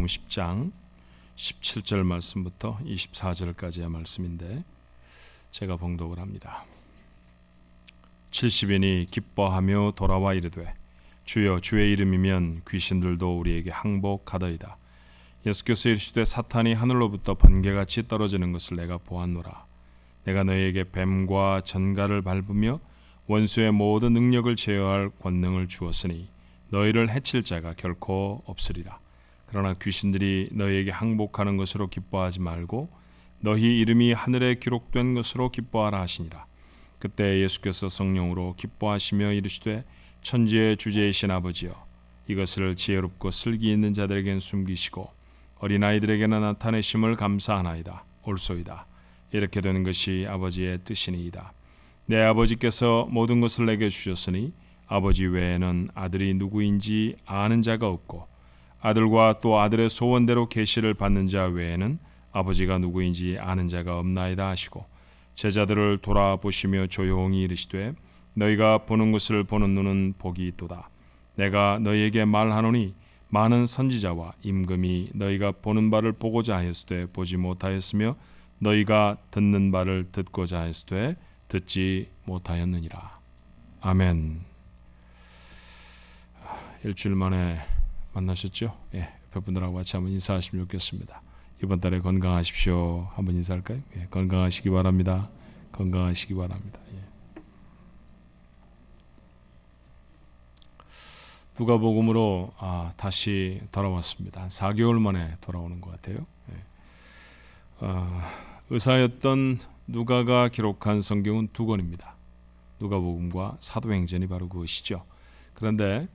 누가복음 10장 17절 말씀부터 24절까지의 말씀인데 제가 봉독을 합니다. 70인이 기뻐하며 돌아와 이르되 주여 주의 이름이면 귀신들도 우리에게 항복하더이다. 예수께서 이르시되 사탄이 하늘로부터 번개같이 떨어지는 것을 내가 보았노라. 내가 너희에게 뱀과 전갈을 밟으며 원수의 모든 능력을 제어할 권능을 주었으니 너희를 해칠 자가 결코 없으리라. 그러나 귀신들이 너희에게 항복하는 것으로 기뻐하지 말고 너희 이름이 하늘에 기록된 것으로 기뻐하라 하시니라. 그때 예수께서 성령으로 기뻐하시며 이르시되 천지의 주제이신 아버지여, 이것을 지혜롭고 슬기 있는 자들에겐 숨기시고 어린아이들에게는 나타내심을 감사하나이다. 옳소이다. 이렇게 되는 것이 아버지의 뜻이니이다. 내 아버지께서 모든 것을 내게 주셨으니 아버지 외에는 아들이 누구인지 아는 자가 없고 아들과 또 아들의 소원대로 계시를 받는 자 외에는 아버지가 누구인지 아는 자가 없나이다 하시고 제자들을 돌아보시며 조용히 이르시되 너희가 보는 것을 보는 눈은 복이 있도다. 내가 너희에게 말하노니 많은 선지자와 임금이 너희가 보는 바를 보고자 하였으되 보지 못하였으며 너희가 듣는 바를 듣고자 하였으되 듣지 못하였느니라. 아멘. 일주일 만에 만나셨죠? 옆에 분들하고 같이 한번 인사하시면 좋겠습니다. 이번 달에 건강하십시오. 한번 인사할까요? 건강하시기 바랍니다. 건강하시기 바랍니다. 누가복음으로 다시 돌아왔습니다. 한 4개월 만에 돌아오는 것 같아요. 의사였던 누가가 기록한 성경은 두 권입니다. 누가복음과 사도행전이 바로 그것이죠. 그런데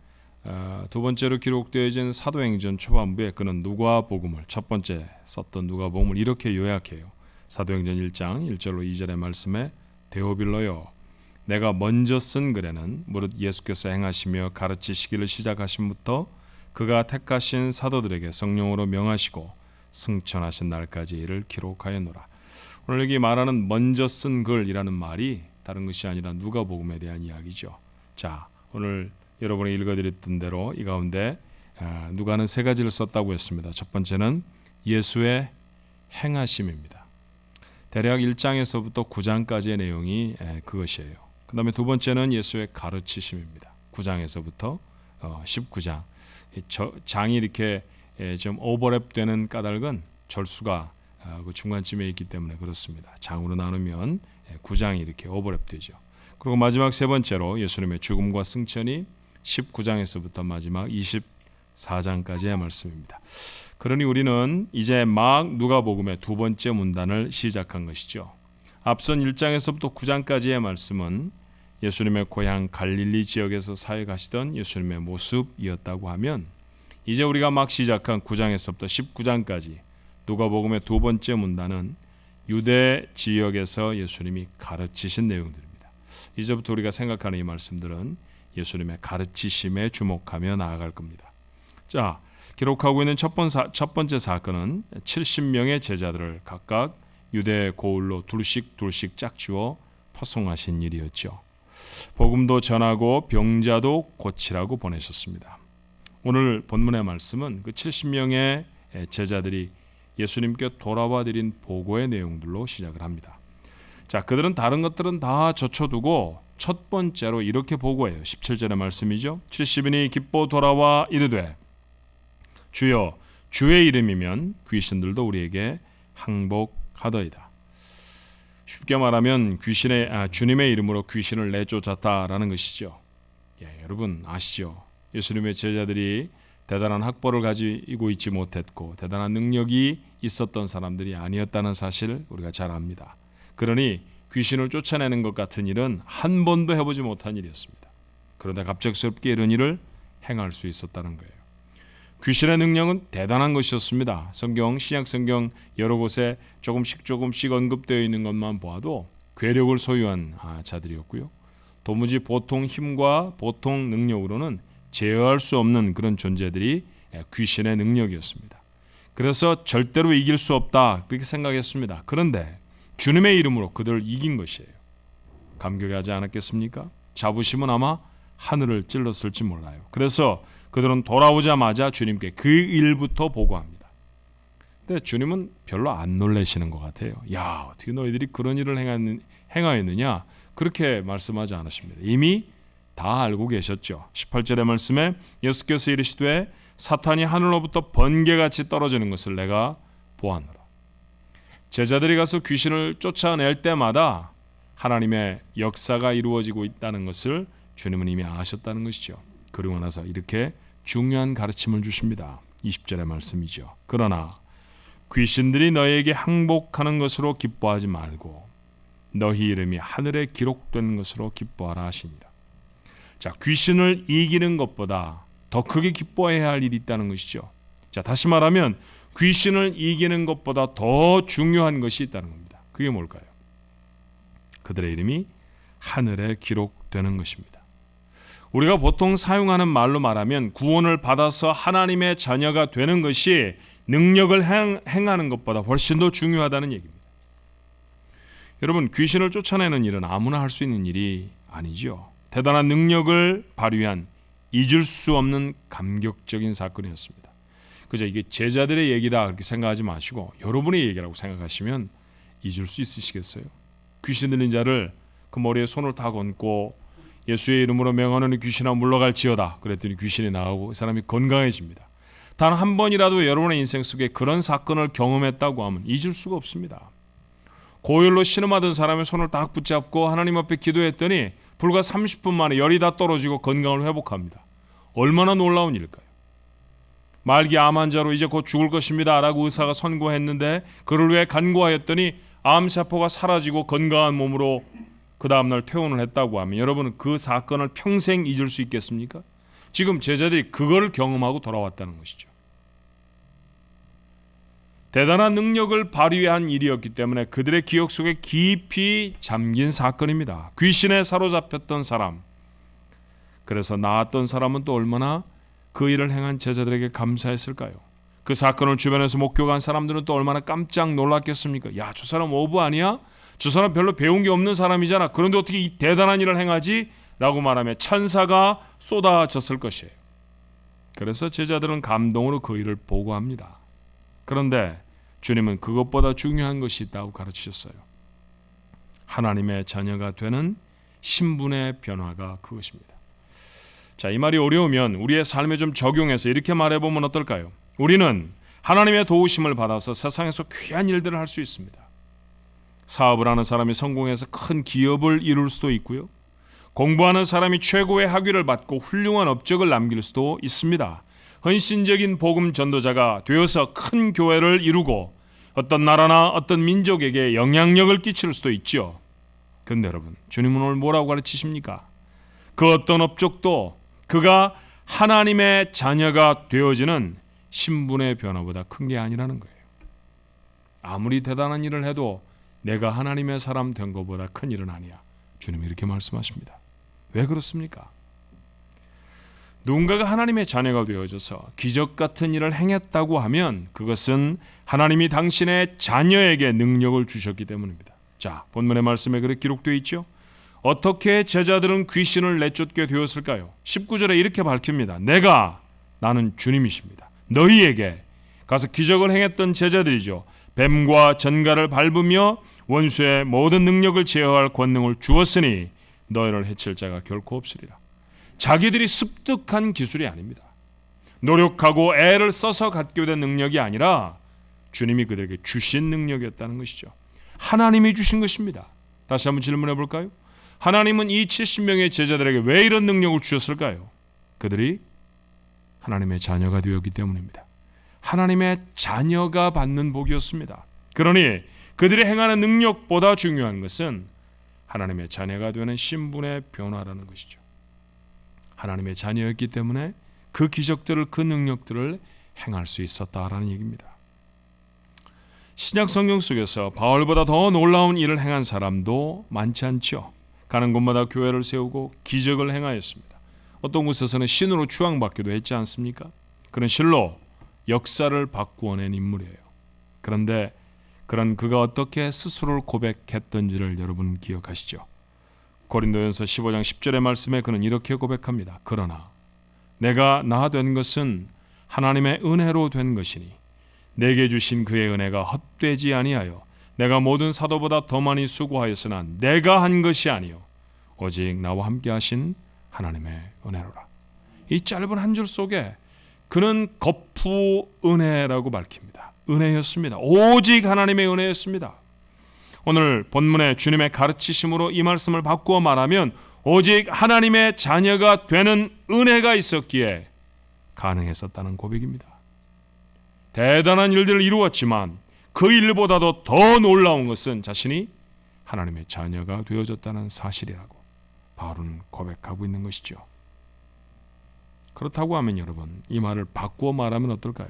두 번째로 기록되어진 사도행전 초반부에 그는 누가복음을, 첫 번째 썼던 누가복음을 이렇게 요약해요. 사도행전 1장 1절로 2절의 말씀에 데오빌로요, 내가 먼저 쓴 글에는 무릇 예수께서 행하시며 가르치시기를 시작하심부터 그가 택하신 사도들에게 성령으로 명하시고 승천하신 날까지 이를 기록하였노라. 오늘 여기 말하는 먼저 쓴 글이라는 말이 다른 것이 아니라 누가복음에 대한 이야기죠. 자, 오늘 여러분이 읽어드렸던 대로 이 가운데 누가는 세 가지를 썼다고 했습니다. 첫 번째는 예수의 행하심입니다. 대략 1장에서부터 9장까지의 내용이 그것이에요. 그 다음에 두 번째는 예수의 가르치심입니다. 9장에서부터 19장. 장이 이렇게 좀 오버랩되는 까닭은 절수가 그 중간쯤에 있기 때문에 그렇습니다. 장으로 나누면 9장이 이렇게 오버랩되죠. 그리고 마지막 세 번째로 예수님의 죽음과 승천이 19장에서부터 마지막 24장까지의 말씀입니다. 그러니 우리는 이제 막 누가복음의 두 번째 문단을 시작한 것이죠. 앞선 1장에서부터 9장까지의 말씀은 예수님의 고향 갈릴리 지역에서 사역하시던 예수님의 모습이었다고 하면 이제 우리가 막 시작한 9장에서부터 19장까지 누가복음의 두 번째 문단은 유대 지역에서 예수님이 가르치신 내용들입니다. 이제부터 우리가 생각하는 이 말씀들은 예수님의 가르치심에 주목하며 나아갈 겁니다. 자, 기록하고 있는 첫 번째 사건은 70명의 제자들을 각각 유대 고을로 둘씩 짝지어 파송하신 일이었죠. 복음도 전하고 병자도 고치라고 보내셨습니다. 오늘 본문의 말씀은 그 70명의 제자들이 예수님께 돌아와 드린 보고의 내용들로 시작을 합니다. 자, 그들은 다른 것들은 다 젖혀두고 첫 번째로 이렇게 보고해요. 17절의 말씀이죠. 70인이 기뻐 돌아와 이르되 주여 주의 이름이면 귀신들도 우리에게 항복하더이다. 쉽게 말하면 주님의 이름으로 귀신을 내쫓았다라는 것이죠. 여러분 아시죠? 예수님의 제자들이 대단한 학벌을 가지고 있지 못했고 대단한 능력이 있었던 사람들이 아니었다는 사실 우리가 잘 압니다. 그러니 귀신을 쫓아내는 것 같은 일은 한 번도 해보지 못한 일이었습니다. 그런데 갑작스럽게 이런 일을 행할 수 있었다는 거예요. 귀신의 능력은 대단한 것이었습니다. 신약 성경 여러 곳에 조금씩 언급되어 있는 것만 보아도 괴력을 소유한 자들이었고요. 도무지 보통 힘과 보통 능력으로는 제어할 수 없는 그런 존재들이 귀신의 능력이었습니다. 그래서 절대로 이길 수 없다 그렇게 생각했습니다. 그런데 주님의 이름으로 그들을 이긴 것이에요. 감격하지 않았겠습니까? 자부심은 아마 하늘을 찔렀을지 몰라요. 그래서 그들은 돌아오자마자 주님께 그 일부터 보고합니다. 근데 주님은 별로 안 놀라시는 것 같아요. 야, 어떻게 너희들이 그런 일을 행하였느냐? 그렇게 말씀하지 않으십니다. 이미 다 알고 계셨죠. 18절의 말씀에 예수께서 이르시되 사탄이 하늘로부터 번개같이 떨어지는 것을 내가 보았노라. 제자들이 가서 귀신을 쫓아낼 때마다 하나님의 역사가 이루어지고 있다는 것을 주님은 이미 아셨다는 것이죠. 그리고 나서 이렇게 중요한 가르침을 주십니다. 20절의 말씀이죠. 그러나 귀신들이 너희에게 항복하는 것으로 기뻐하지 말고 너희 이름이 하늘에 기록된 것으로 기뻐하라 하시니라. 자, 귀신을 이기는 것보다 더 크게 기뻐해야 할 일이 있다는 것이죠. 자, 다시 말하면 귀신을 이기는 것보다 더 중요한 것이 있다는 겁니다. 그게 뭘까요? 그들의 이름이 하늘에 기록되는 것입니다. 우리가 보통 사용하는 말로 말하면 구원을 받아서 하나님의 자녀가 되는 것이 능력을 행하는 것보다 훨씬 더 중요하다는 얘기입니다. 여러분, 귀신을 쫓아내는 일은 아무나 할 수 있는 일이 아니죠. 대단한 능력을 발휘한 잊을 수 없는 감격적인 사건이었습니다. 그저 이게 제자들의 얘기다 그렇게 생각하지 마시고 여러분의 얘기라고 생각하시면 잊을 수 있으시겠어요? 귀신 들린 자를 그 머리에 손을 다 얹고 예수의 이름으로 명하노니 귀신아 물러갈지어다 그랬더니 귀신이 나가고 그 사람이 건강해집니다. 단 한 번이라도 여러분의 인생 속에 그런 사건을 경험했다고 하면 잊을 수가 없습니다. 고열로 신음하던 사람의 손을 딱 붙잡고 하나님 앞에 기도했더니 불과 30분 만에 열이 다 떨어지고 건강을 회복합니다. 얼마나 놀라운 일일까요? 말기 암 환자로 이제 곧 죽을 것입니다 라고 의사가 선고했는데 그를 위해 간구하였더니 암세포가 사라지고 건강한 몸으로 그 다음날 퇴원을 했다고 하면 여러분은 그 사건을 평생 잊을 수 있겠습니까? 지금 제자들이 그걸 경험하고 돌아왔다는 것이죠. 대단한 능력을 발휘한 일이었기 때문에 그들의 기억 속에 깊이 잠긴 사건입니다. 귀신에 사로잡혔던 사람, 그래서 나았던 사람은 또 얼마나 그 일을 행한 제자들에게 감사했을까요? 그 사건을 주변에서 목격한 사람들은 또 얼마나 깜짝 놀랐겠습니까? 야, 저 사람 어부 아니야? 저 사람 별로 배운 게 없는 사람이잖아. 그런데 어떻게 이 대단한 일을 행하지? 라고 말하며 찬사가 쏟아졌을 것이에요. 그래서 제자들은 감동으로 그 일을 보고합니다. 그런데 주님은 그것보다 중요한 것이 있다고 가르치셨어요. 하나님의 자녀가 되는 신분의 변화가 그것입니다. 자, 이 말이 어려우면 우리의 삶에 좀 적용해서 이렇게 말해보면 어떨까요? 우리는 하나님의 도우심을 받아서 세상에서 귀한 일들을 할 수 있습니다. 사업을 하는 사람이 성공해서 큰 기업을 이룰 수도 있고요. 공부하는 사람이 최고의 학위를 받고 훌륭한 업적을 남길 수도 있습니다. 헌신적인 복음 전도자가 되어서 큰 교회를 이루고 어떤 나라나 어떤 민족에게 영향력을 끼칠 수도 있죠. 그런데 여러분, 주님은 오늘 뭐라고 가르치십니까? 그 어떤 업적도 그가 하나님의 자녀가 되어지는 신분의 변화보다 큰 게 아니라는 거예요. 아무리 대단한 일을 해도 내가 하나님의 사람 된 것보다 큰 일은 아니야. 주님이 이렇게 말씀하십니다. 왜 그렇습니까? 누군가가 하나님의 자녀가 되어져서 기적 같은 일을 행했다고 하면 그것은 하나님이 당신의 자녀에게 능력을 주셨기 때문입니다. 자, 본문의 말씀에 그렇게 기록되어 있죠. 어떻게 제자들은 귀신을 내쫓게 되었을까요? 19절에 이렇게 밝힙니다. 나는 주님이십니다. 너희에게 가서 기적을 행했던 제자들이죠. 뱀과 전갈을 밟으며 원수의 모든 능력을 제어할 권능을 주었으니 너희를 해칠 자가 결코 없으리라. 자기들이 습득한 기술이 아닙니다. 노력하고 애를 써서 갖게 된 능력이 아니라 주님이 그들에게 주신 능력이었다는 것이죠. 하나님이 주신 것입니다. 다시 한번 질문해 볼까요? 하나님은 이 70명의 제자들에게 왜 이런 능력을 주셨을까요? 그들이 하나님의 자녀가 되었기 때문입니다. 하나님의 자녀가 받는 복이었습니다. 그러니 그들이 행하는 능력보다 중요한 것은 하나님의 자녀가 되는 신분의 변화라는 것이죠. 하나님의 자녀였기 때문에 그 기적들을, 그 능력들을 행할 수 있었다라는 얘기입니다. 신약 성경 속에서 바울보다 더 놀라운 일을 행한 사람도 많지 않죠. 가는 곳마다 교회를 세우고 기적을 행하였습니다. 어떤 곳에서는 신으로 추앙받기도 했지 않습니까? 그는 실로 역사를 바꾸어낸 인물이에요. 그런데 그런 그가 어떻게 스스로를 고백했던지를 여러분 기억하시죠? 고린도전서 15장 10절의 말씀에 그는 이렇게 고백합니다. 그러나 내가 나 된 것은 하나님의 은혜로 된 것이니 내게 주신 그의 은혜가 헛되지 아니하여 내가 모든 사도보다 더 많이 수고하였으나 내가 한 것이 아니요 오직 나와 함께 하신 하나님의 은혜로라. 이 짧은 한 줄 속에 그는 거푸 은혜라고 밝힙니다. 은혜였습니다. 오직 하나님의 은혜였습니다. 오늘 본문의 주님의 가르치심으로 이 말씀을 바꾸어 말하면 오직 하나님의 자녀가 되는 은혜가 있었기에 가능했었다는 고백입니다. 대단한 일들을 이루었지만 그 일보다도 더 놀라운 것은 자신이 하나님의 자녀가 되어졌다는 사실이라고 바울은 고백하고 있는 것이죠. 그렇다고 하면 여러분, 이 말을 바꾸어 말하면 어떨까요?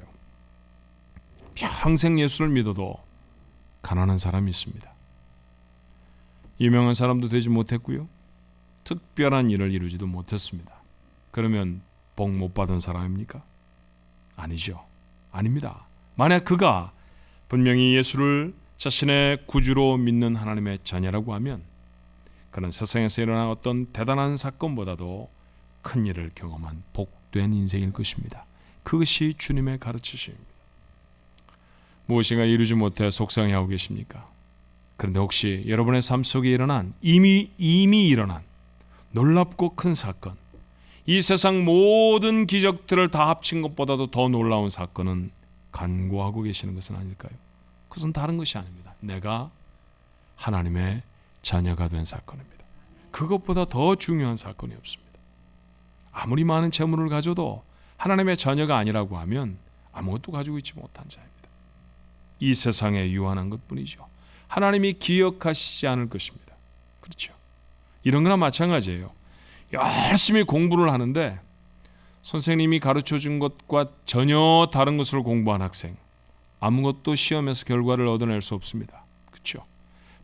평생 예수를 믿어도 가난한 사람이 있습니다. 유명한 사람도 되지 못했고요, 특별한 일을 이루지도 못했습니다. 그러면 복 못 받은 사람입니까? 아니죠. 아닙니다. 만약 그가 분명히 예수를 자신의 구주로 믿는 하나님의 자녀라고 하면 그는 세상에서 일어난 어떤 대단한 사건보다도 큰 일을 경험한 복된 인생일 것입니다. 그것이 주님의 가르치심입니다. 무엇인가 이루지 못해 속상해하고 계십니까? 그런데 혹시 여러분의 삶 속에 일어난 이미 일어난 놀랍고 큰 사건, 이 세상 모든 기적들을 다 합친 것보다도 더 놀라운 사건은 간구하고 계시는 것은 아닐까요? 그것은 다른 것이 아닙니다. 내가 하나님의 자녀가 된 사건입니다. 그것보다 더 중요한 사건이 없습니다. 아무리 많은 재물을 가져도 하나님의 자녀가 아니라고 하면 아무것도 가지고 있지 못한 자입니다. 이 세상에 유한한 것뿐이죠. 하나님이 기억하시지 않을 것입니다. 그렇죠? 이런 거나 마찬가지예요. 열심히 공부를 하는데 선생님이 가르쳐준 것과 전혀 다른 것을 공부한 학생, 아무것도 시험에서 결과를 얻어낼 수 없습니다. 그렇죠?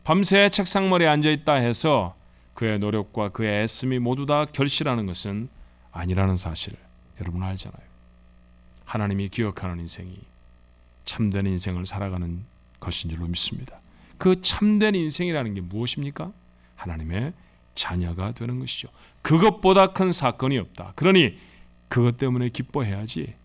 밤새 책상머리에 앉아있다 해서 그의 노력과 그의 애씀이 모두 다 결실하는 것은 아니라는 사실을 여러분 알잖아요. 하나님이 기억하는 인생이 참된 인생을 살아가는 것인 줄로 믿습니다. 그 참된 인생이라는 게 무엇입니까? 하나님의 자녀가 되는 것이죠. 그것보다 큰 사건이 없다. 그러니 그것 때문에 기뻐해야지.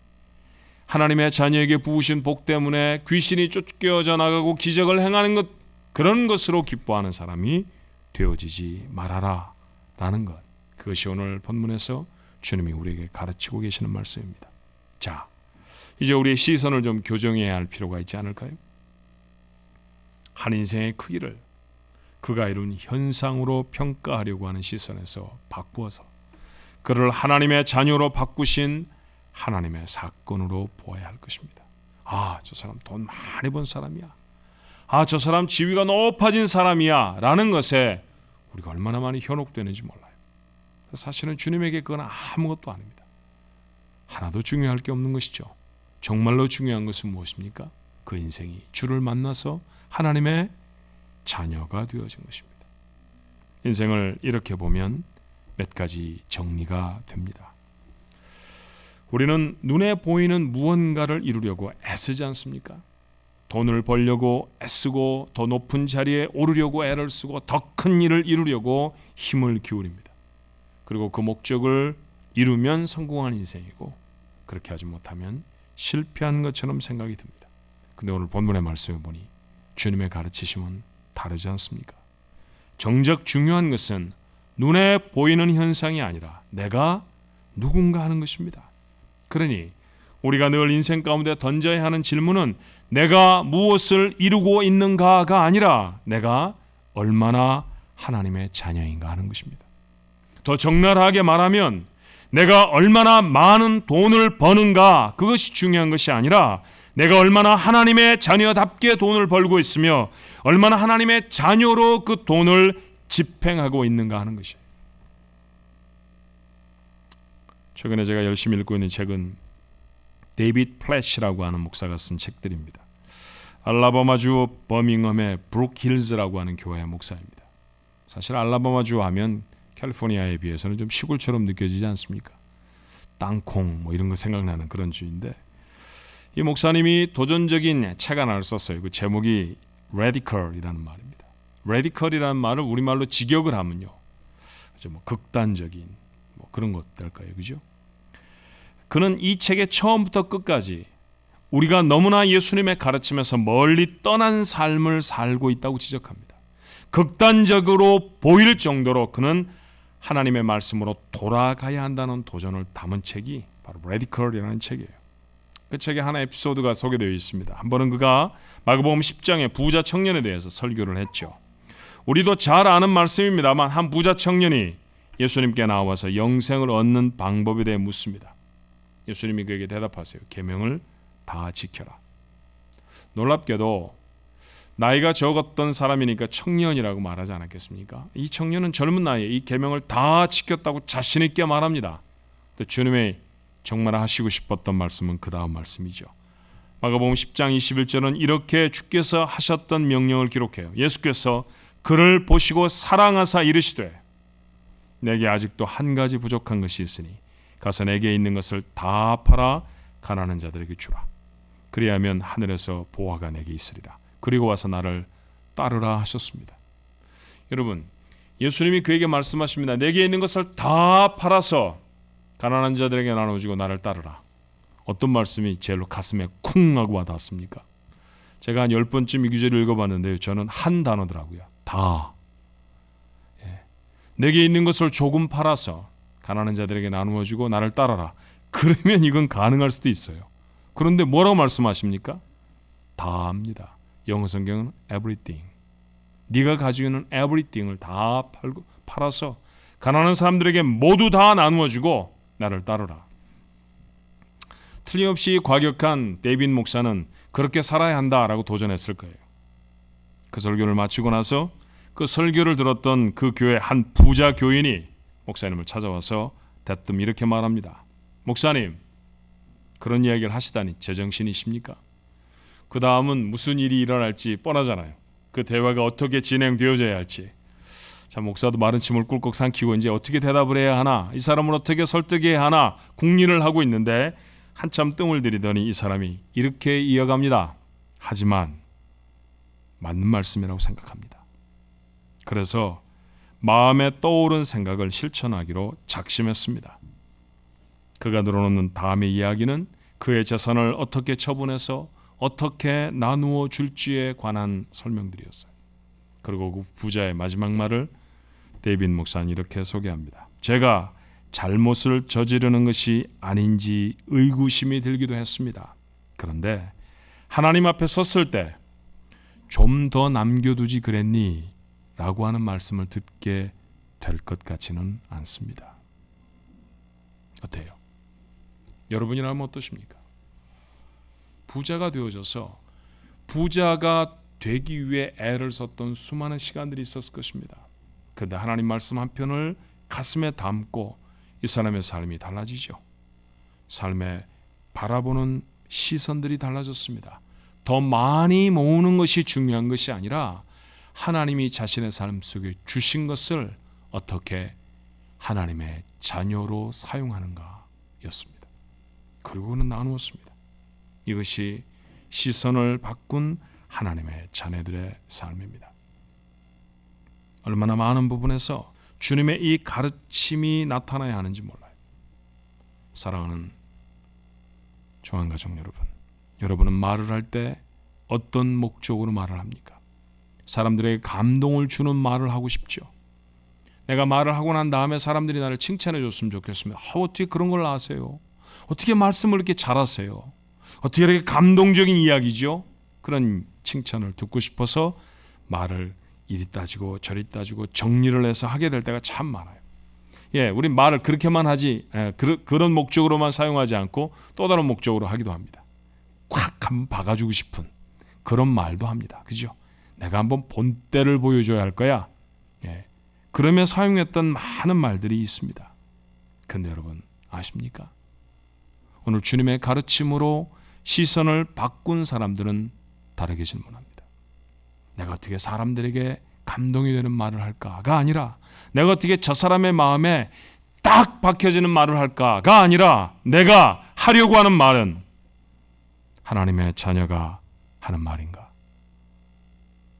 하나님의 자녀에게 부으신 복 때문에 귀신이 쫓겨져 나가고 기적을 행하는 것, 그런 것으로 기뻐하는 사람이 되어지지 말아라 라는 것, 그것이 오늘 본문에서 주님이 우리에게 가르치고 계시는 말씀입니다. 자, 이제 우리의 시선을 좀 교정해야 할 필요가 있지 않을까요? 한 인생의 크기를 그가 이룬 현상으로 평가하려고 하는 시선에서 바꾸어서 그를 하나님의 자녀로 바꾸신 하나님의 사건으로 보아야 할 것입니다. 아, 저 사람 돈 많이 번 사람이야. 아, 저 사람 지위가 높아진 사람이야 라는 것에 우리가 얼마나 많이 현혹되는지 몰라요. 사실은 주님에게 그건 아무것도 아닙니다. 하나도 중요할 게 없는 것이죠. 정말로 중요한 것은 무엇입니까? 그 인생이 주를 만나서 하나님의 자녀가 되어진 것입니다. 인생을 이렇게 보면 몇 가지 정리가 됩니다. 우리는 눈에 보이는 무언가를 이루려고 애쓰지 않습니까? 돈을 벌려고 애쓰고 더 높은 자리에 오르려고 애를 쓰고 더 큰 일을 이루려고 힘을 기울입니다. 그리고 그 목적을 이루면 성공한 인생이고 그렇게 하지 못하면 실패한 것처럼 생각이 듭니다. 근데 오늘 본문의 말씀을 보니 주님의 가르치심은 다르지 않습니까? 정작 중요한 것은 눈에 보이는 현상이 아니라 내가 누군가 하는 것입니다. 그러니 우리가 늘 인생 가운데 던져야 하는 질문은 내가 무엇을 이루고 있는가가 아니라 내가 얼마나 하나님의 자녀인가 하는 것입니다. 더 적나라하게 말하면 내가 얼마나 많은 돈을 버는가, 그것이 중요한 것이 아니라 내가 얼마나 하나님의 자녀답게 돈을 벌고 있으며 얼마나 하나님의 자녀로 그 돈을 집행하고 있는가 하는 것이에요. 최근에 제가 열심히 읽고 있는 책은 데이빗 플래시라고 하는 목사가 쓴 책들입니다. 알라바마주 버밍엄의 브룩힐즈라고 하는 교회 목사입니다. 사실 알라바마주 하면 캘리포니아에 비해서는 좀 시골처럼 느껴지지 않습니까? 땅콩 뭐 이런 거 생각나는 그런 주인데, 이 목사님이 도전적인 책 하나를 썼어요. 그 제목이 radical이라는 말입니다. radical이라는 말을 우리말로 직역을 하면요, 뭐 극단적인 뭐 그런 것 될까요, 그죠? 그는 이 책의 처음부터 끝까지 우리가 너무나 예수님의 가르침에서 멀리 떠난 삶을 살고 있다고 지적합니다. 극단적으로 보일 정도로 그는 하나님의 말씀으로 돌아가야 한다는 도전을 담은 책이 바로 레디컬이라는 책이에요. 그 책에 하나 에피소드가 소개되어 있습니다. 한 번은 그가 마가복음 10장의 부자 청년에 대해서 설교를 했죠. 우리도 잘 아는 말씀입니다만 한 부자 청년이 예수님께 나와서 영생을 얻는 방법에 대해 묻습니다. 예수님이 그에게 대답하세요. 계명을 다 지켜라. 놀랍게도 나이가 적었던 사람이니까 청년이라고 말하지 않았겠습니까? 이 청년은 젊은 나이에 이 계명을 다 지켰다고 자신 있게 말합니다. 또 주님의 정말 하시고 싶었던 말씀은 그 다음 말씀이죠. 마가복음 10장 21절은 이렇게 주께서 하셨던 명령을 기록해요. 예수께서 그를 보시고 사랑하사 이르시되 내게 아직도 한 가지 부족한 것이 있으니 가서 내게 있는 것을 다 팔아 가난한 자들에게 주라. 그리하면 하늘에서 보화가 내게 있으리라. 그리고 와서 나를 따르라 하셨습니다. 여러분, 예수님이 그에게 말씀하십니다. 내게 있는 것을 다 팔아서 가난한 자들에게 나눠주고 나를 따르라. 어떤 말씀이 제일로 가슴에 쿵 하고 와닿았습니까? 제가 한 10번쯤 이 구절을 읽어봤는데요. 저는 한 단어더라고요. 다. 내게 있는 것을 조금 팔아서 가난한 자들에게 나누어주고 나를 따라라. 그러면 이건 가능할 수도 있어요. 그런데 뭐라고 말씀하십니까? 다 합니다. 영어 성경은 everything. 네가 가지고 있는 everything을 다 팔아서 가난한 사람들에게 모두 다 나누어주고 나를 따르라. 틀림없이 과격한 데이빗 목사는 그렇게 살아야 한다라고 도전했을 거예요. 그 설교를 마치고 나서 그 설교를 들었던 그 교회 한 부자 교인이 목사님을 찾아와서 대뜸 이렇게 말합니다. 목사님, 그런 이야기를 하시다니 제정신이십니까? 그 다음은 무슨 일이 일어날지 뻔하잖아요. 그 대화가 어떻게 진행되어져야 할지. 참 목사도 마른 침을 꿀꺽 삼키고 이제 어떻게 대답을 해야 하나, 이 사람을 어떻게 설득해야 하나 궁리를 하고 있는데 한참 뜸을 들이더니 이 사람이 이렇게 이어갑니다. 하지만 맞는 말씀이라고 생각합니다. 그래서 마음에 떠오른 생각을 실천하기로 작심했습니다. 그가 늘어놓는 다음의 이야기는 그의 재산을 어떻게 처분해서 어떻게 나누어 줄지에 관한 설명들이었어요. 그리고 그 부자의 마지막 말을 데이빗 목사는 이렇게 소개합니다. 제가 잘못을 저지르는 것이 아닌지 의구심이 들기도 했습니다. 그런데 하나님 앞에 섰을 때 좀 더 남겨두지 그랬니? 라고 하는 말씀을 듣게 될 것 같지는 않습니다. 어때요? 여러분이라면 어떠십니까? 부자가 되어져서 부자가 되기 위해 애를 썼던 수많은 시간들이 있었을 것입니다. 그런데 하나님 말씀 한 편을 가슴에 담고 이 사람의 삶이 달라지죠. 삶에 바라보는 시선들이 달라졌습니다. 더 많이 모으는 것이 중요한 것이 아니라 하나님이 자신의 삶 속에 주신 것을 어떻게 하나님의 자녀로 사용하는가 였습니다. 그리고는 나누었습니다. 이것이 시선을 바꾼 하나님의 자녀들의 삶입니다. 얼마나 많은 부분에서 주님의 이 가르침이 나타나야 하는지 몰라요. 사랑하는 조한가족 여러분, 여러분은 말을 할 때 어떤 목적으로 말을 합니까? 사람들에게 감동을 주는 말을 하고 싶죠. 내가 말을 하고 난 다음에 사람들이 나를 칭찬해 줬으면 좋겠습니다. 어떻게 그런 걸 아세요? 어떻게 말씀을 이렇게 잘하세요? 어떻게 이렇게 감동적인 이야기죠? 그런 칭찬을 듣고 싶어서 말을 이리 따지고 저리 따지고 정리를 해서 하게 될 때가 참 많아요. 우리 말을 그렇게만 하지 그런 목적으로만 사용하지 않고 또 다른 목적으로 하기도 합니다. 콱 한번 박아주고 싶은 그런 말도 합니다. 그죠? 내가 한번 본때를 보여줘야 할 거야. 그러면 사용했던 많은 말들이 있습니다. 근데 여러분 아십니까? 오늘 주님의 가르침으로 시선을 바꾼 사람들은 다르게 질문합니다. 내가 어떻게 사람들에게 감동이 되는 말을 할까가 아니라 내가 어떻게 저 사람의 마음에 딱 박혀지는 말을 할까가 아니라 내가 하려고 하는 말은 하나님의 자녀가 하는 말인가?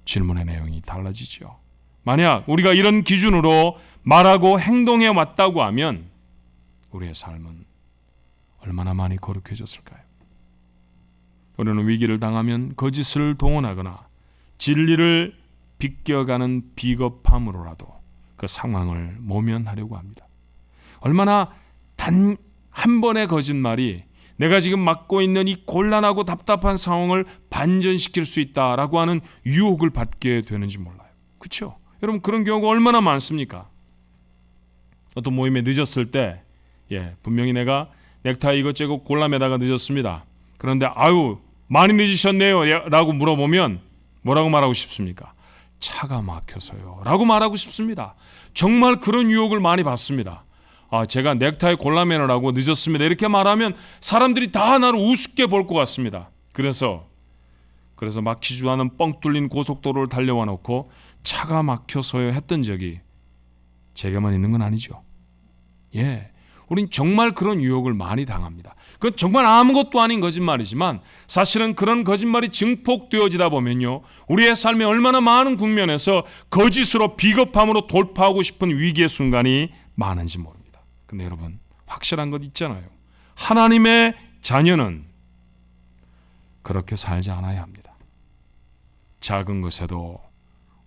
질문의 내용이 달라지죠. 만약 우리가 이런 기준으로 말하고 행동해 왔다고 하면 우리의 삶은 얼마나 많이 거룩해졌을까요? 우리는 위기를 당하면 거짓을 동원하거나 진리를 비껴가는 비겁함으로라도 그 상황을 모면하려고 합니다. 얼마나 단 한 번의 거짓말이 내가 지금 맡고 있는 이 곤란하고 답답한 상황을 반전시킬 수 있다라고 하는 유혹을 받게 되는지 몰라요. 그렇죠? 여러분, 그런 경우가 얼마나 많습니까? 어떤 모임에 늦었을 때 분명히 내가 넥타이 이것저것 골라매다가 늦었습니다. 그런데 아유 많이 늦으셨네요 라고 물어보면 뭐라고 말하고 싶습니까? 차가 막혀서요 라고 말하고 싶습니다. 정말 그런 유혹을 많이 받습니다. 제가 넥타이 골라매느라고 늦었습니다 이렇게 말하면 사람들이 다 나를 우습게 볼 것 같습니다. 그래서 막히지도 않은 뻥 뚫린 고속도로를 달려와 놓고 차가 막혀서요 했던 적이 제게만 있는 건 아니죠. 우린 정말 그런 유혹을 많이 당합니다. 그건 정말 아무것도 아닌 거짓말이지만 사실은 그런 거짓말이 증폭되어지다 보면요, 우리의 삶에 얼마나 많은 국면에서 거짓으로 비겁함으로 돌파하고 싶은 위기의 순간이 많은지 모릅니다. 근데 여러분, 확실한 것 있잖아요. 하나님의 자녀는 그렇게 살지 않아야 합니다. 작은 것에도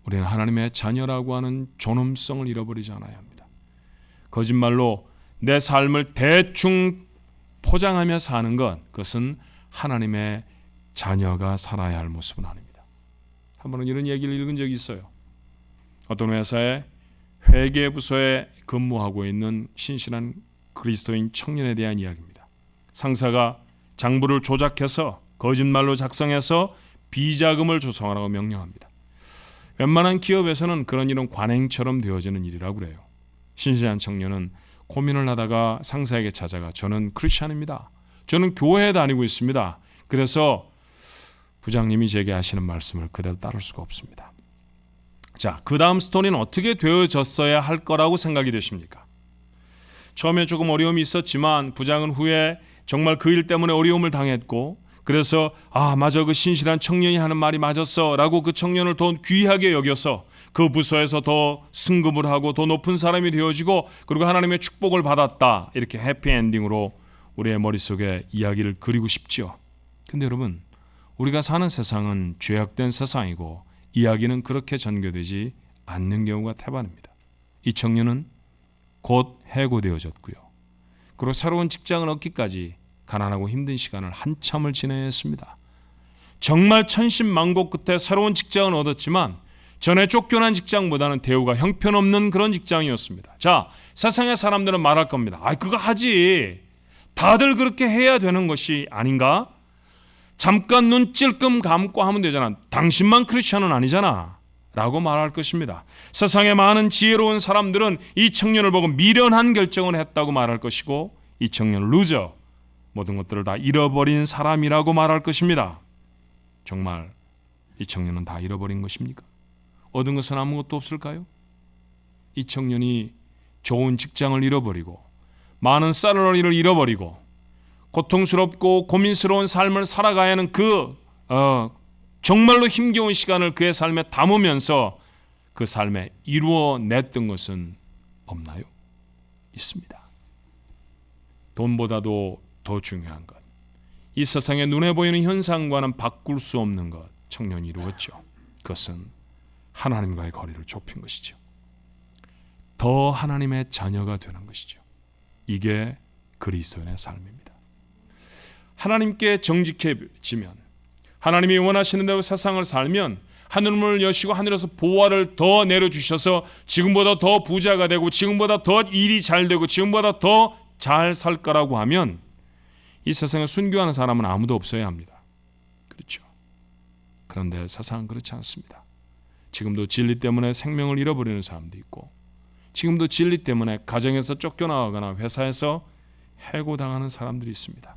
우리는 하나님의 자녀라고 하는 존엄성을 잃어버리지 않아야 합니다. 거짓말로 내 삶을 대충 포장하며 사는 것, 그것은 하나님의 자녀가 살아야 할 모습은 아닙니다. 한 번은 이런 얘기를 읽은 적이 있어요. 어떤 회사의 회계부서에 근무하고 있는 신실한 그리스도인 청년에 대한 이야기입니다. 상사가 장부를 조작해서 거짓말로 작성해서 비자금을 조성하라고 명령합니다. 웬만한 기업에서는 그런 일은 관행처럼 되어지는 일이라고 그래요. 신실한 청년은 고민을 하다가 상사에게 찾아가 저는 크리스찬입니다. 저는 교회에 다니고 있습니다. 그래서 부장님이 제게 하시는 말씀을 그대로 따를 수가 없습니다. 자, 그 다음 스토리는 어떻게 되어졌어야 할 거라고 생각이 되십니까? 처음에 조금 어려움이 있었지만 부장은 후에 정말 그 일 때문에 어려움을 당했고 그래서 맞아 그 신실한 청년이 하는 말이 맞았어 라고 그 청년을 더 귀하게 여겨서 그 부서에서 더 승급을 하고 더 높은 사람이 되어지고 그리고 하나님의 축복을 받았다. 이렇게 해피엔딩으로 우리의 머릿속에 이야기를 그리고 싶지요. 근데 여러분, 우리가 사는 세상은 죄악된 세상이고 이야기는 그렇게 전개되지 않는 경우가 태반입니다. 이 청년은 곧 해고되어졌고요. 그리고 새로운 직장을 얻기까지 가난하고 힘든 시간을 한참을 지내야 했습니다. 정말 천신만고 끝에 새로운 직장을 얻었지만 전에 쫓겨난 직장보다는 대우가 형편없는 그런 직장이었습니다. 자, 세상의 사람들은 말할 겁니다. 그거 하지. 다들 그렇게 해야 되는 것이 아닌가? 잠깐 눈 찔끔 감고 하면 되잖아. 당신만 크리스천은 아니잖아 라고 말할 것입니다. 세상에 많은 지혜로운 사람들은 이 청년을 보고 미련한 결정을 했다고 말할 것이고 이 청년을 루저, 모든 것들을 다 잃어버린 사람이라고 말할 것입니다. 정말 이 청년은 다 잃어버린 것입니까? 얻은 것은 아무것도 없을까요? 이 청년이 좋은 직장을 잃어버리고 많은 쌀러리를 잃어버리고 고통스럽고 고민스러운 삶을 살아가야 하는 정말로 힘겨운 시간을 그의 삶에 담으면서 그 삶에 이루어냈던 것은 없나요? 있습니다. 돈보다도 더 중요한 것, 이 세상에 눈에 보이는 현상과는 바꿀 수 없는 것, 청년이 이루었죠. 그것은 하나님과의 거리를 좁힌 것이죠. 더 하나님의 자녀가 되는 것이죠. 이게 그리스도인의 삶입니다. 하나님께 정직해지면, 하나님이 원하시는 대로 세상을 살면 하늘문을 여시고 하늘에서 보화를 더 내려주셔서 지금보다 더 부자가 되고 지금보다 더 일이 잘 되고 지금보다 더 잘 살 거라고 하면 이 세상에 순교하는 사람은 아무도 없어야 합니다. 그렇죠. 그런데 세상은 그렇지 않습니다. 지금도 진리 때문에 생명을 잃어버리는 사람도 있고 지금도 진리 때문에 가정에서 쫓겨나가거나 회사에서 해고당하는 사람들이 있습니다.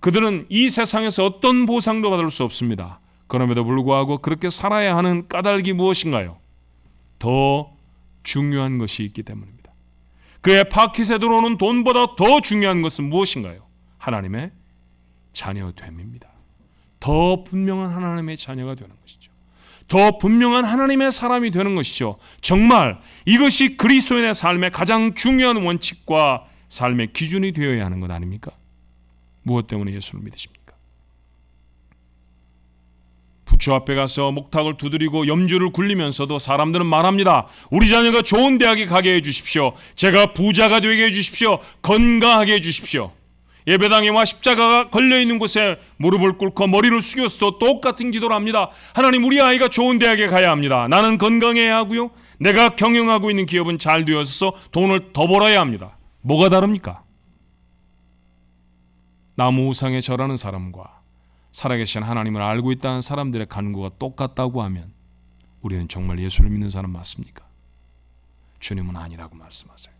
그들은 이 세상에서 어떤 보상도 받을 수 없습니다. 그럼에도 불구하고 그렇게 살아야 하는 까닭이 무엇인가요? 더 중요한 것이 있기 때문입니다. 그의 파켓에 들어오는 돈보다 더 중요한 것은 무엇인가요? 하나님의 자녀됨입니다. 더 분명한 하나님의 자녀가 되는 것이죠. 더 분명한 하나님의 사람이 되는 것이죠. 정말 이것이 그리스도인의 삶의 가장 중요한 원칙과 삶의 기준이 되어야 하는 것 아닙니까? 무엇 때문에 예수를 믿으십니까? 목초 앞에 가서 목탁을 두드리고 염주를 굴리면서도 사람들은 말합니다. 우리 자녀가 좋은 대학에 가게 해주십시오. 제가 부자가 되게 해주십시오. 건강하게 해주십시오. 예배당에 와 십자가가 걸려있는 곳에 무릎을 꿇고 머리를 숙여서도 똑같은 기도를 합니다. 하나님, 우리 아이가 좋은 대학에 가야 합니다. 나는 건강해야 하고요. 내가 경영하고 있는 기업은 잘 되어서 돈을 더 벌어야 합니다. 뭐가 다릅니까? 나무 우상에 절하는 사람과 살아계신 하나님을 알고 있다는 사람들의 간구가 똑같다고 하면 우리는 정말 예수를 믿는 사람 맞습니까? 주님은 아니라고 말씀하세요.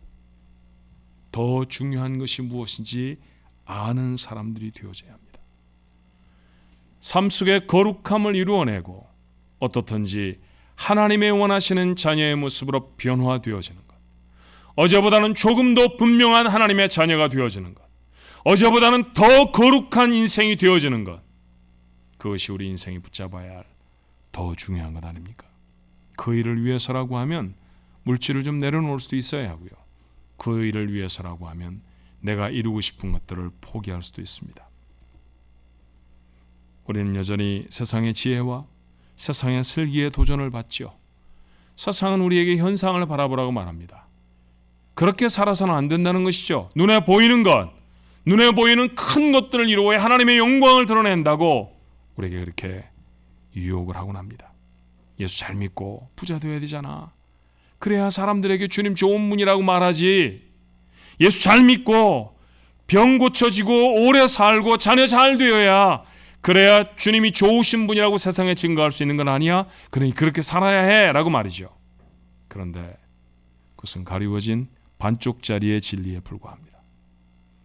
더 중요한 것이 무엇인지 아는 사람들이 되어져야 합니다. 삶 속에 거룩함을 이루어내고 어떻든지 하나님의 원하시는 자녀의 모습으로 변화되어지는 것, 어제보다는 조금 더 분명한 하나님의 자녀가 되어지는 것, 어제보다는 더 거룩한 인생이 되어지는 것, 그것이 우리 인생이 붙잡아야 할 더 중요한 것 아닙니까? 그 일을 위해서라고 하면 물질을 좀 내려놓을 수도 있어야 하고요. 그 일을 위해서라고 하면 내가 이루고 싶은 것들을 포기할 수도 있습니다. 우리는 여전히 세상의 지혜와 세상의 슬기에 도전을 받지요. 세상은 우리에게 현상을 바라보라고 말합니다. 그렇게 살아서는 안 된다는 것이죠. 눈에 보이는 것, 눈에 보이는 큰 것들을 이루어 하나님의 영광을 드러낸다고 우리에게 그렇게 유혹을 하곤 합니다. 예수 잘 믿고 부자 되어야 되잖아. 그래야 사람들에게 주님 좋은 분이라고 말하지. 예수 잘 믿고 병 고쳐지고 오래 살고 자녀 잘 되어야, 그래야 주님이 좋으신 분이라고 세상에 증거할 수 있는 건 아니야. 그러니 그렇게 살아야 해 라고 말이죠. 그런데 그것은 가리워진 반쪽짜리의 진리에 불과합니다.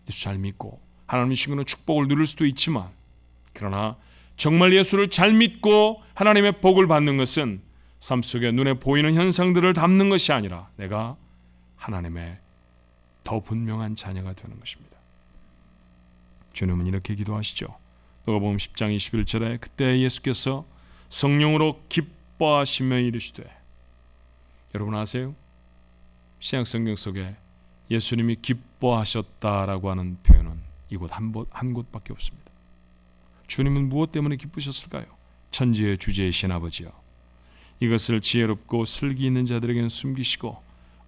예수 잘 믿고 하나님의 신구는 축복을 누릴 수도 있지만, 그러나 정말 예수를 잘 믿고 하나님의 복을 받는 것은 삶 속에 눈에 보이는 현상들을 담는 것이 아니라 내가 하나님의 더 분명한 자녀가 되는 것입니다. 주님은 이렇게 기도하시죠. 누가복음 10장 21절에 그때 예수께서 성령으로 기뻐하시며 이르시되, 여러분 아세요? 신약성경 속에 예수님이 기뻐하셨다라고 하는 표현은 이곳 한 곳밖에 없습니다. 주님은 무엇 때문에 기쁘셨을까요? 천지의 주제이신 아버지여, 이것을 지혜롭고 슬기 있는 자들에게는 숨기시고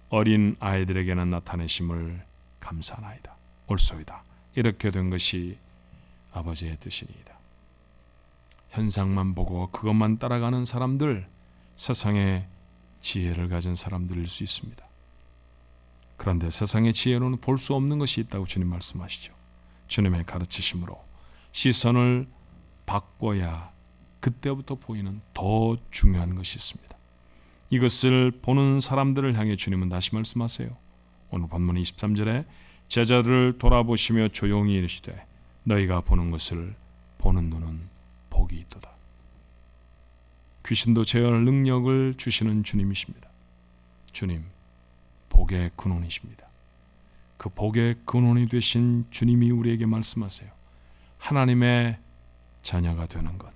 어린 아이들에게는 나타내심을 감사하나이다. 옳소이다. 이렇게 된 것이 아버지의 뜻이니이다. 현상만 보고 그것만 따라가는 사람들, 세상의 지혜를 가진 사람들일 수 있습니다. 그런데 세상의 지혜로는 볼 수 없는 것이 있다고 주님 말씀하시죠. 주님의 가르치심으로 시선을 바꿔야 그때부터 보이는 더 중요한 것이 있습니다. 이것을 보는 사람들을 향해 주님은 다시 말씀하세요. 오늘 본문 23절에 제자들을 돌아보시며 조용히 이르시되 너희가 보는 것을 보는 눈은 복이 있도다. 귀신도 제어할 능력을 주시는 주님이십니다. 주님, 복의 근원이십니다. 그 복의 근원이 되신 주님이 우리에게 말씀하세요. 하나님의 자녀가 되는 것,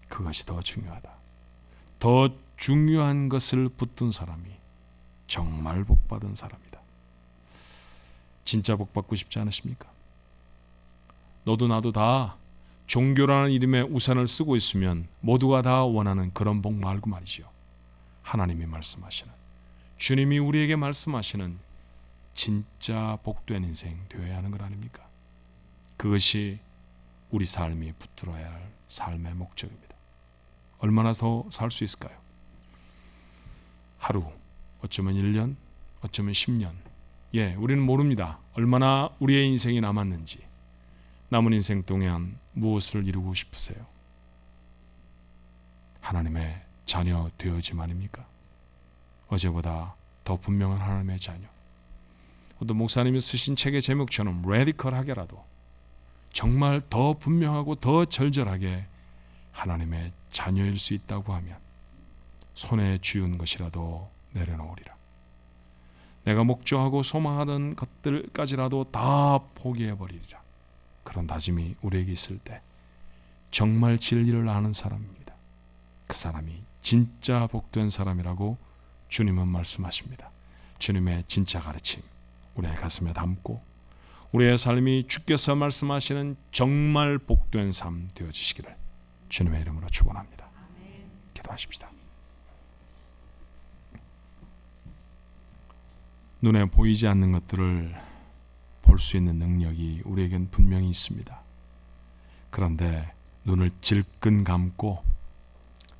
그것이 더 중요하다. 더 중요한 것을 붙든 사람이 정말 복받은 사람이다. 진짜 복받고 싶지 않으십니까? 너도 나도 다 종교라는 이름의 우산을 쓰고 있으면 모두가 다 원하는 그런 복 말고 말이죠. 하나님이 말씀하시는, 주님이 우리에게 말씀하시는 진짜 복된 인생 되어야 하는 것 아닙니까? 그것이 우리 삶이 붙들어야 할 삶의 목적입니다. 얼마나 더 살 수 있을까요? 하루, 어쩌면 1년, 어쩌면 10년. 우리는 모릅니다. 얼마나 우리의 인생이 남았는지. 남은 인생 동안 무엇을 이루고 싶으세요? 하나님의 자녀 되어짐 아닙니까? 어제보다 더 분명한 하나님의 자녀. 어떤 목사님이 쓰신 책의 제목처럼 레디컬하게라도 정말 더 분명하고 더 절절하게 하나님의 자녀일 수 있다고 하면 손에 쥐운 것이라도 내려놓으리라. 내가 목조하고 소망하던 것들까지라도 다 포기해버리리라. 그런 다짐이 우리에게 있을 때 정말 진리를 아는 사람입니다. 그 사람이 진짜 복된 사람이라고 주님은 말씀하십니다. 주님의 진짜 가르침 우리의 가슴에 담고 우리의 삶이 주께서 말씀하시는 정말 복된 삶 되어지시기를 주님의 이름으로 축원합니다. 기도하십시다. 눈에 보이지 않는 것들을 볼 수 있는 능력이 우리에겐 분명히 있습니다. 그런데 눈을 질끈 감고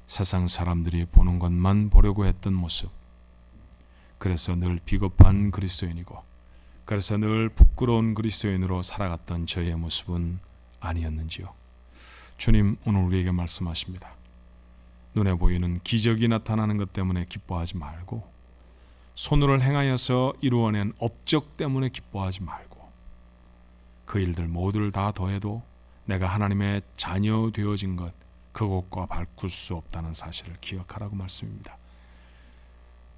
세상 사람들이 보는 것만 보려고 했던 모습, 그래서 늘 비겁한 그리스도인이고, 그래서 늘 부끄러운 그리스도인으로 살아갔던 저의 모습은 아니었는지요. 주님 오늘 우리에게 말씀하십니다. 눈에 보이는 기적이 나타나는 것 때문에 기뻐하지 말고, 손으로 행하여서 이루어낸 업적 때문에 기뻐하지 말고, 그 일들 모두를 다 더해도 내가 하나님의 자녀 되어진 것, 그것과 바꿀 수 없다는 사실을 기억하라고 말씀입니다.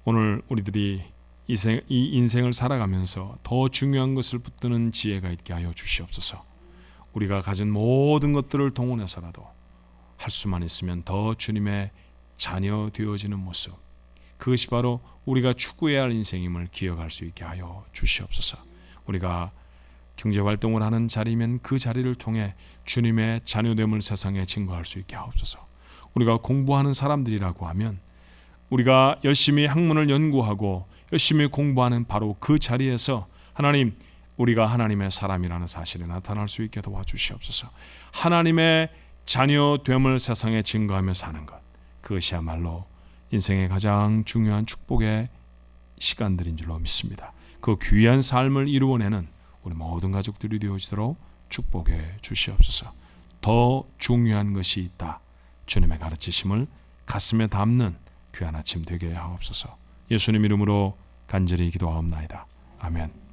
오늘 우리들이 이 인생을 살아가면서 더 중요한 것을 붙드는 지혜가 있게 하여 주시옵소서. 우리가 가진 모든 것들을 동원해서라도 할 수만 있으면 더 주님의 자녀 되어지는 모습, 그것이 바로 우리가 추구해야 할 인생임을 기억할 수 있게 하여 주시옵소서. 우리가 경제활동을 하는 자리면 그 자리를 통해 주님의 자녀됨을 세상에 증거할 수 있게 하옵소서. 우리가 공부하는 사람들이라고 하면 우리가 열심히 학문을 연구하고 열심히 공부하는 바로 그 자리에서 하나님, 우리가 하나님의 사람이라는 사실이 나타날 수 있게 도와주시옵소서. 하나님의 자녀됨을 세상에 증거하며 사는 것, 그것이야말로 인생의 가장 중요한 축복의 시간들인 줄로 믿습니다. 그 귀한 삶을 이루어내는 우리 모든 가족들이 되어지도록 축복해 주시옵소서. 더 중요한 것이 있다, 주님의 가르치심을 가슴에 담는 귀한 아침 되게 하옵소서. 예수님 이름으로 간절히 기도하옵나이다. 아멘.